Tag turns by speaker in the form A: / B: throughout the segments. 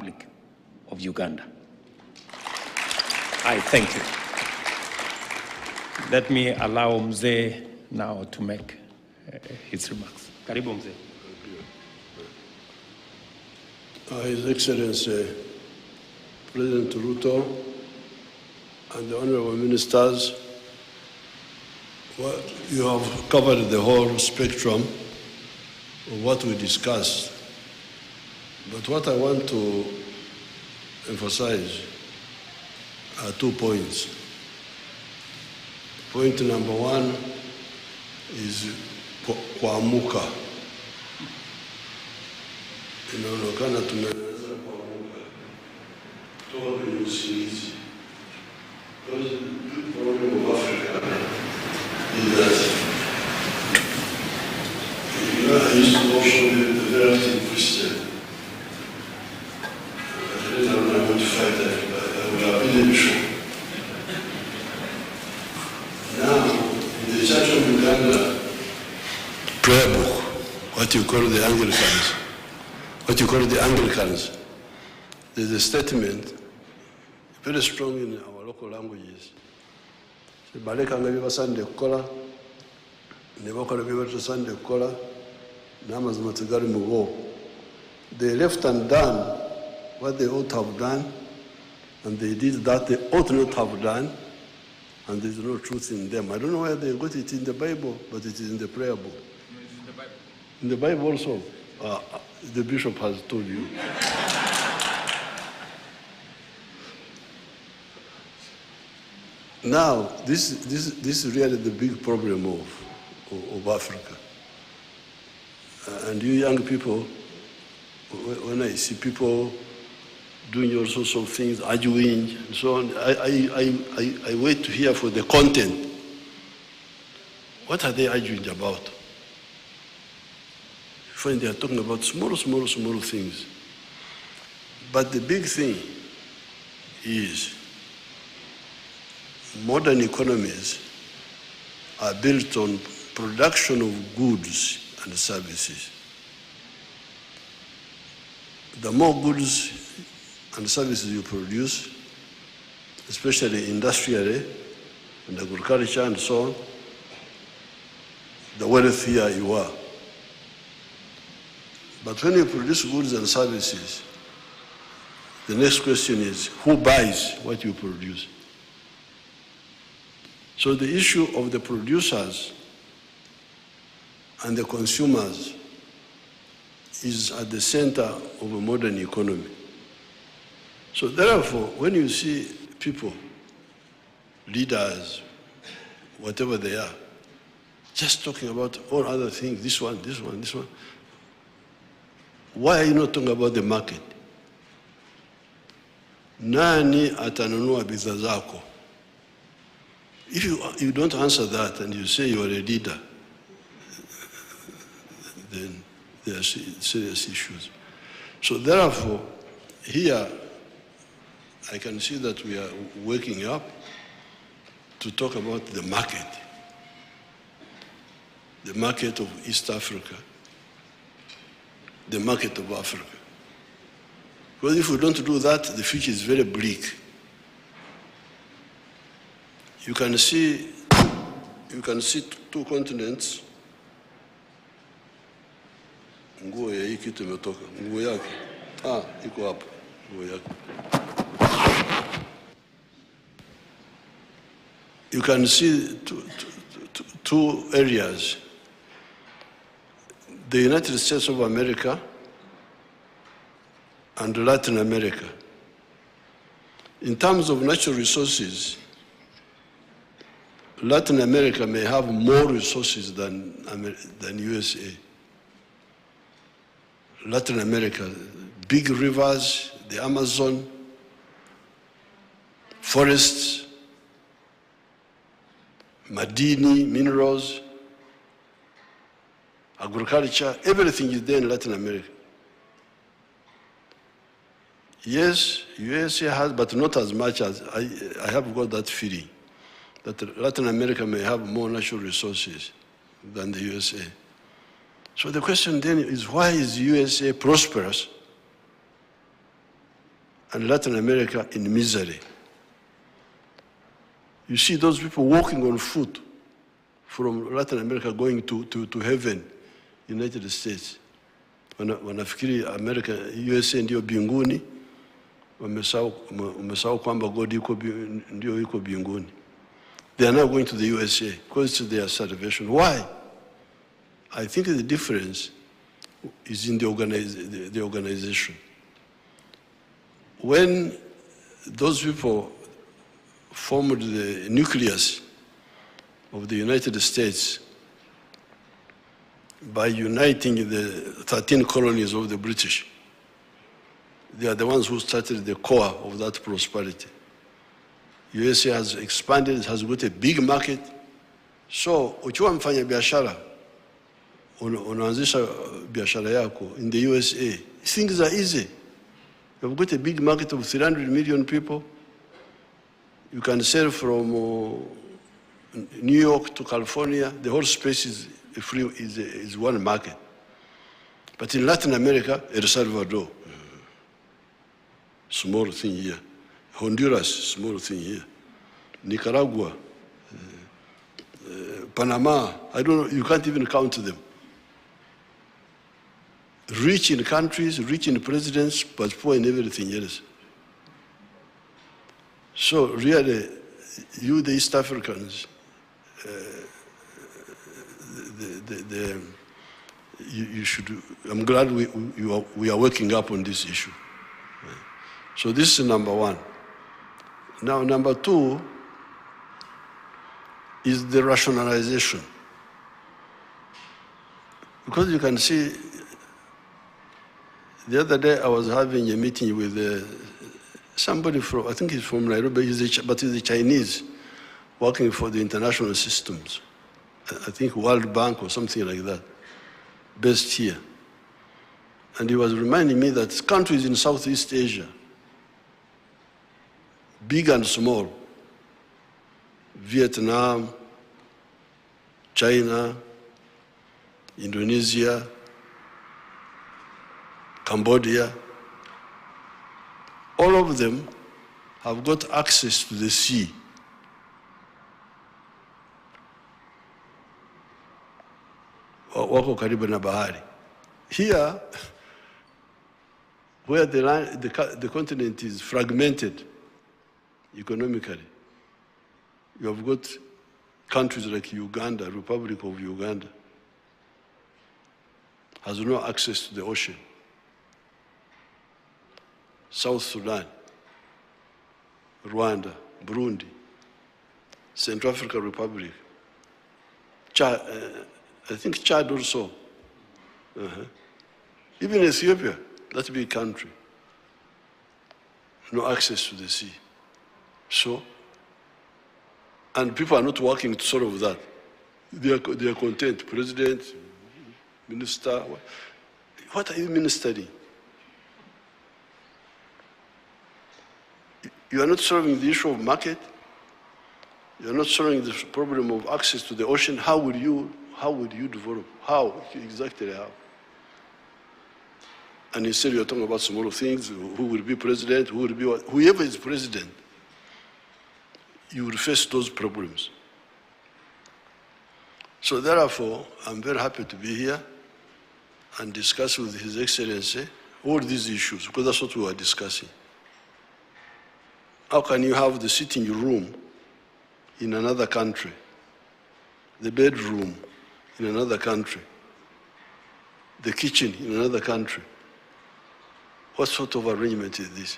A: Republic of Uganda. I thank you. Let me allow Mzee now to make his remarks. Karibu Mzee.
B: His Excellency President Ruto and the honorable ministers, you have covered the whole spectrum of what we discussed. But what I want to emphasize are 2 points. Point number one is kuamuka. Inaonekana tumeweza kuamuka toka kwenye usingizi. Because the problem of Africa is that I used to also be a very active Christian. I want to fight that. I will have been a bishop. Now, in the Church of Uganda prayer book, what you call the Anglicans, there's a statement very strong in our local languages. Balekanga bibasande kukola, ne bakola bibatasande kukola, n'amazima tegali mu bo. They left undone what they ought to have done, and they did that they ought not have done, and there's no truth in them. I don't know where they got it in the Bible, but it is in the prayer book. In the Bible also, the bishop has told you. Now, this is really the big problem of Africa. And you young people, when I see people doing all sorts of things, arguing and so on, I wait to hear for the content. What are they arguing about? You find they are talking about small things. But the big thing is modern economies are built on production of goods and services. The more goods and services you produce, especially industrially and agriculture and so on, the wealthier you are. But when you produce goods and services, the next question is, who buys what you produce? So the issue of the producers and the consumers is at the center of a modern economy. So therefore, when you see people, leaders, whatever they are, just talking about all other things, this one, why are you not talking about the market? Nani atanunua bidhaa zako? If you don't answer that and you say you are a leader, then there are serious issues. So therefore, here, I can see that we are waking up to talk about the market of East Africa, the market of Africa. Because if we don't do that, the future is very bleak. You can see two continents. Nguo ya hii kitu imetoka. Nguo yake. Iko hapa. Nguo yake. You can see two areas. The United States of America and Latin America. In terms of natural resources, Latin America may have more resources than USA. Latin America, big rivers, the Amazon, forests, madini, minerals, agriculture, everything is there in Latin America. Yes, USA has, but not as much as, I have got that feeling that Latin America may have more natural resources than the USA. So the question then is, why is USA prosperous and Latin America in misery. You see those people walking on foot from Latin America going to heaven, United States. Wanafikiri America, USA ndio binguni, wamesahau kwamba God ndio yuko binguni. They are now going to the USA because it's their salvation. Why? I think the difference is in the organization. When those people formed the nucleus of the United States by uniting the 13 colonies of the British, they are the ones who started the core of that prosperity. USA has expanded, it has got a big market. So, ukiwa mfanya biashara, unaanzisha biashara yako in the USA, things are easy. You've got a big market of 300 million people. You can sell from New York to California. The whole space is one market. But in Latin America, El Salvador, small thing here. Honduras, small thing here. Nicaragua, Panama, I don't know, you can't even count them. Rich in countries, rich in presidents, but poor in everything else. So really, you, the East Africans, you should, I'm glad we are working up on this issue. So this is number one. Now, number two is the rationalization. Because you can see, the other day I was having a meeting with somebody from, I think he's from Nairobi, but he's a Chinese, working for the international systems. I think World Bank or something like that, based here. And he was reminding me that countries in Southeast Asia, big and small, Vietnam, China, Indonesia, Cambodia, all of them have got access to the sea. Wako karibu na bahari. Here, where the continent is fragmented economically, you have got countries like Uganda, Republic of Uganda, has no access to the ocean. South Sudan, Rwanda, Burundi, Central African Republic, Chad, I think Chad also. Even Ethiopia, that big country, no access to the sea. So, and people are not working to solve that. They are content. President, minister, what are you ministering? You are not solving the issue of market. You are not solving the problem of access to the ocean. How would you develop? How? Exactly how? And instead you're talking about small things, who will be president, who will be what? Whoever is president, you will face those problems. So therefore, I'm very happy to be here and discuss with His Excellency all these issues, because that's what we are discussing. How can you have the sitting room in another country, the bedroom in another country, the kitchen in another country? What sort of arrangement is this?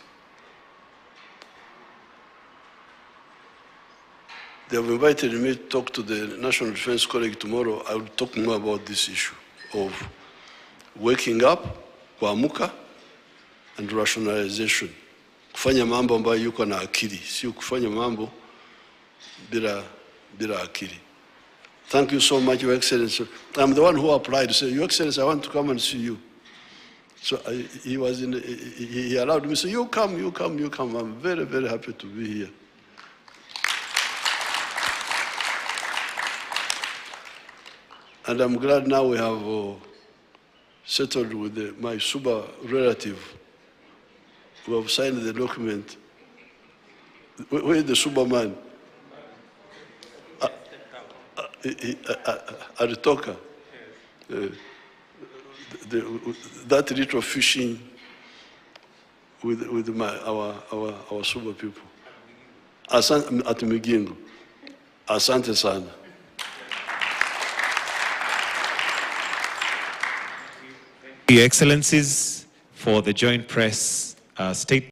B: They have invited me to talk to the National Defense College tomorrow. I will talk more about this issue of waking up, kuamuka, and rationalization. Kufanya mambo ambayo yuko na akili, sio kufanya mambo bila akili. Thank you so much, Your Excellency. I'm the one who applied to say, Your Excellency, I want to come and see you. So he allowed me to say, you come. I'm very, very happy to be here. And I'm glad now we have settled with my super relative, We have signed the document. Where is the Superman? Aritoka. That little fishing with our super people. At Migingo. Asante sana.
C: Your Excellencies, for the joint press statement.